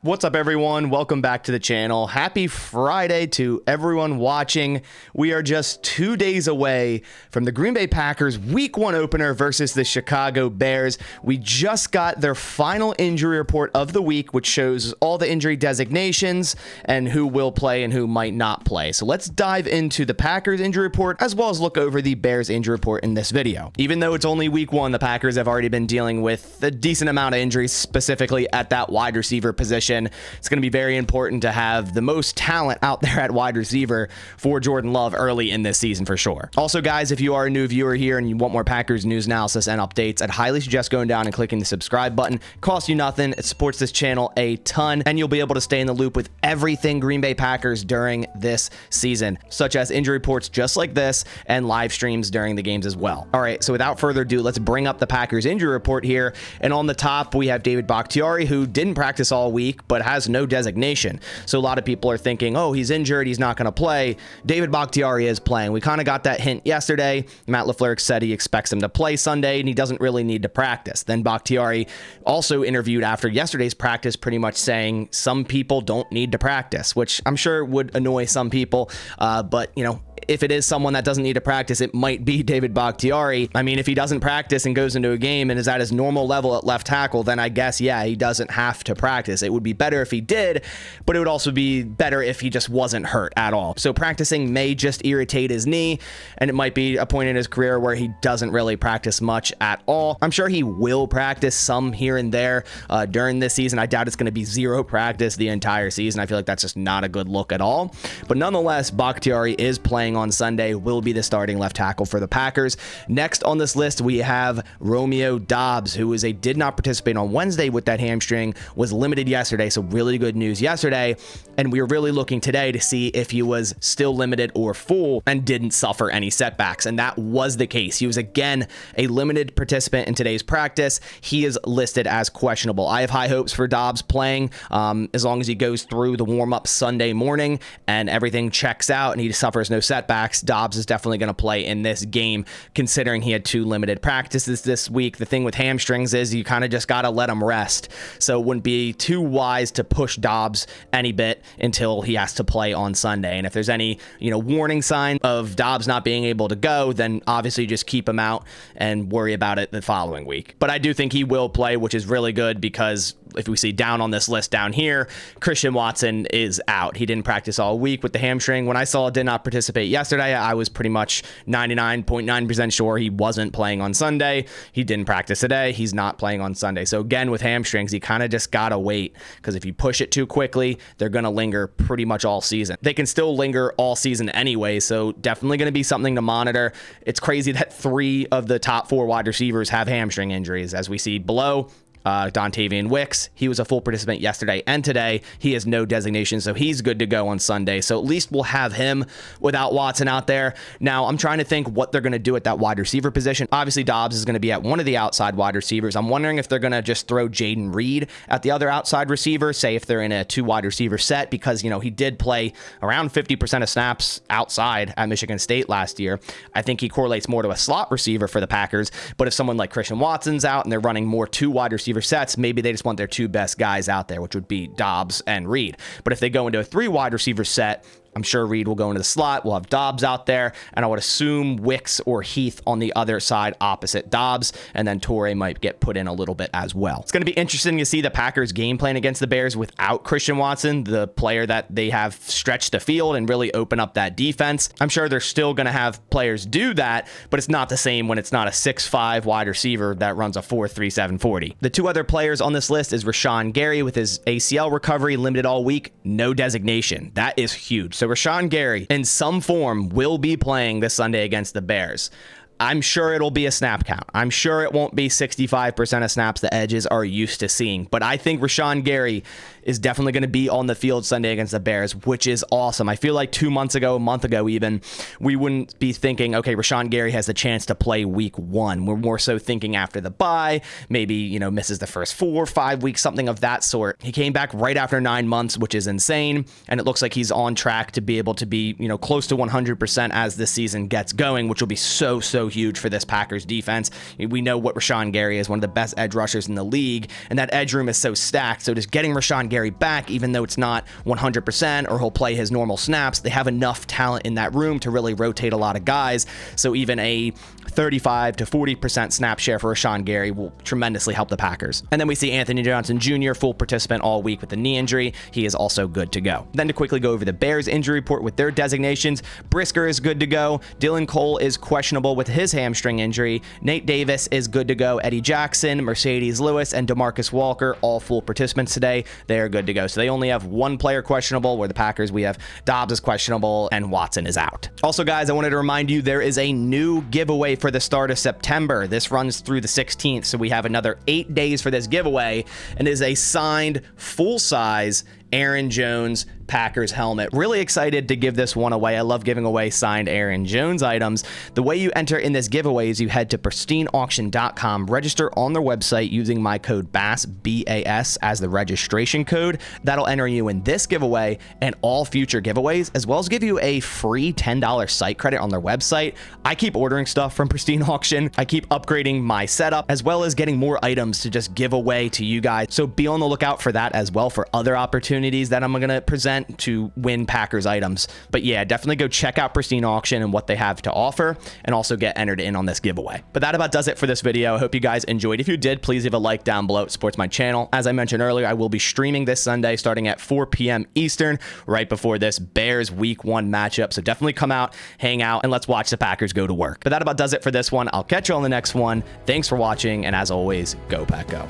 What's up, everyone? Welcome back to the channel. Happy Friday to everyone watching. We are just 2 days away from the Green Bay Packers Week 1 opener versus the Chicago Bears. We just got their final injury report of the week, which shows all the injury designations and who will play and who might not play. So let's dive into the Packers injury report as well as look over the Bears injury report in this video. Even though it's only Week 1, the Packers have already been dealing with a decent amount of injuries, specifically at that wide receiver position. It's going to be very important to have the most talent out there at wide receiver for Jordan Love early in this season for sure. Also, guys, if you are a new viewer here and you want more Packers news, analysis, and updates, I'd highly suggest going down and clicking the subscribe button. It costs you nothing. It supports this channel a ton, and you'll be able to stay in the loop with everything Green Bay Packers during this season, such as injury reports just like this and live streams during the games as well. All right, so without further ado, let's bring up the Packers injury report here. And on the top, we have David Bakhtiari, who didn't practice all week, but has no designation. So a lot of people are thinking, oh, he's injured, he's not going to play. David Bakhtiari is playing. We kind of got that hint yesterday. Matt LaFleur said he expects him to play Sunday and he doesn't really need to practice. Then Bakhtiari also interviewed after yesterday's practice, pretty much saying some people don't need to practice, which I'm sure would annoy some people. But, you know, if it is someone that doesn't need to practice, it might be David Bakhtiari. I mean, if he doesn't practice and goes into a game and is at his normal level at left tackle, then I guess, yeah, he doesn't have to practice. It would be better if he did, but it would also be better if he just wasn't hurt at all. So practicing may just irritate his knee, and it might be a point in his career where he doesn't really practice much at all. I'm sure he will practice some here and there during this season. I doubt it's going to be zero practice the entire season. I feel like that's just not a good look at all. But nonetheless, Bakhtiari is playing on Sunday, will be the starting left tackle for the Packers. Next on this list, we have Romeo Doubs, who did not participate on Wednesday with that hamstring, was limited yesterday. So really good news yesterday. And we were really looking today to see if he was still limited or full and didn't suffer any setbacks. And that was the case. He was again a limited participant in today's practice. He is listed as questionable. I have high hopes for Doubs playing as long as he goes through the warm-up Sunday morning and everything checks out and he suffers no setbacks. Doubs is definitely going to play in this game, considering he had 2 limited practices this week. The thing with hamstrings is you kind of just got to let him rest. So it wouldn't be too wise to push Doubs any bit until he has to play on Sunday. And if there's any, warning sign of Doubs not being able to go, then obviously just keep him out and worry about it the following week. But I do think he will play, which is really good, because if we see down on this list down here, Christian Watson is out. He didn't practice all week with the hamstring. When I saw it did not participate yesterday, I was pretty much 99.9% sure he wasn't playing on Sunday. He didn't practice today. He's not playing on Sunday. So again, with hamstrings, you kind of just got to wait, because if you push it too quickly, they're going to linger pretty much all season. They can still linger all season anyway, so definitely going to be something to monitor. It's crazy that 3 of the top 4 wide receivers have hamstring injuries, as we see below. Dontavian Wicks, he was a full participant yesterday and today. He has no designation, so he's good to go on Sunday. So at least we'll have him without Watson out there. Now, I'm trying to think what they're going to do at that wide receiver position. Obviously, Doubs is going to be at one of the outside wide receivers. I'm wondering if they're going to just throw Jaden Reed at the other outside receiver, say if they're in a 2 wide receiver set, because, he did play around 50% of snaps outside at Michigan State last year. I think he correlates more to a slot receiver for the Packers, but if someone like Christian Watson's out and they're running more 2 wide receiver sets, maybe they just want their 2 best guys out there, which would be Doubs and Reed. But if they go into a 3 wide receiver set, I'm sure Reed will go into the slot. We'll have Doubs out there, and I would assume Wicks or Heath on the other side opposite Doubs, and then Torrey might get put in a little bit as well. It's going to be interesting to see the Packers game plan against the Bears without Christian Watson, the player that they have stretched the field and really open up that defense. I'm sure they're still going to have players do that, but it's not the same when it's not a 6'5" wide receiver that runs a 4.37 40. The 2 other players on this list is Rashawn Gary with his ACL recovery, limited all week, no designation. That is huge. So Rashawn Gary, in some form, will be playing this Sunday against the Bears. I'm sure it'll be a snap count. I'm sure it won't be 65% of snaps the Edges are used to seeing. But I think Rashawn Gary is definitely going to be on the field Sunday against the Bears, which is awesome. I feel like 2 months ago, a month ago even, we wouldn't be thinking, okay, Rashawn Gary has the chance to play week 1. We're more so thinking after the bye, maybe, misses the first 4 or 5 weeks, something of that sort. He came back right after 9 months, which is insane. And it looks like he's on track to be able to be, close to 100% as this season gets going, which will be so huge for this Packers defense. We know what Rashawn Gary is, one of the best edge rushers in the league, and that edge room is so stacked. So just getting Rashawn Gary Gary back, even though it's not 100% or he'll play his normal snaps. They have enough talent in that room to really rotate a lot of guys. So even a 35 to 40% snap share for Rashawn Gary will tremendously help the Packers. And then we see Anthony Johnson Jr., full participant all week with the knee injury. He is also good to go. Then to quickly go over the Bears injury report with their designations, Brisker is good to go. Dylan Cole is questionable with his hamstring injury. Nate Davis is good to go. Eddie Jackson, Mercedes Lewis, and DeMarcus Walker, all full participants today. They are good to go. So they only have one player questionable, where the Packers, we have Doubs is questionable and Watson is out. Also, guys, I wanted to remind you there is a new giveaway for the start of September. This runs through the 16th, so we have another 8 days for this giveaway, and is a signed full-size Aaron Jones Packers helmet. Really excited to give this one away. I love giving away signed Aaron Jones items. The way you enter in this giveaway is you head to pristineauction.com, register on their website using my code BASS, B-A-S, as the registration code. That'll enter you in this giveaway and all future giveaways, as well as give you a free $10 site credit on their website. I keep ordering stuff from Pristine Auction. I keep upgrading my setup, as well as getting more items to just give away to you guys. So be on the lookout for that as well, for other opportunities that I'm going to present to win Packers items. But yeah, definitely go check out Pristine Auction and what they have to offer, and also get entered in on this giveaway. But that about does it for this video. I hope you guys enjoyed. If you did, please leave a like down below. It supports my channel. As I mentioned earlier, I will be streaming this Sunday starting at 4 p.m. Eastern, right before this Bears Week 1 matchup. So definitely come out, hang out, and let's watch the Packers go to work. But that about does it for this one. I'll catch you on the next one. Thanks for watching, and as always, go Pack Go.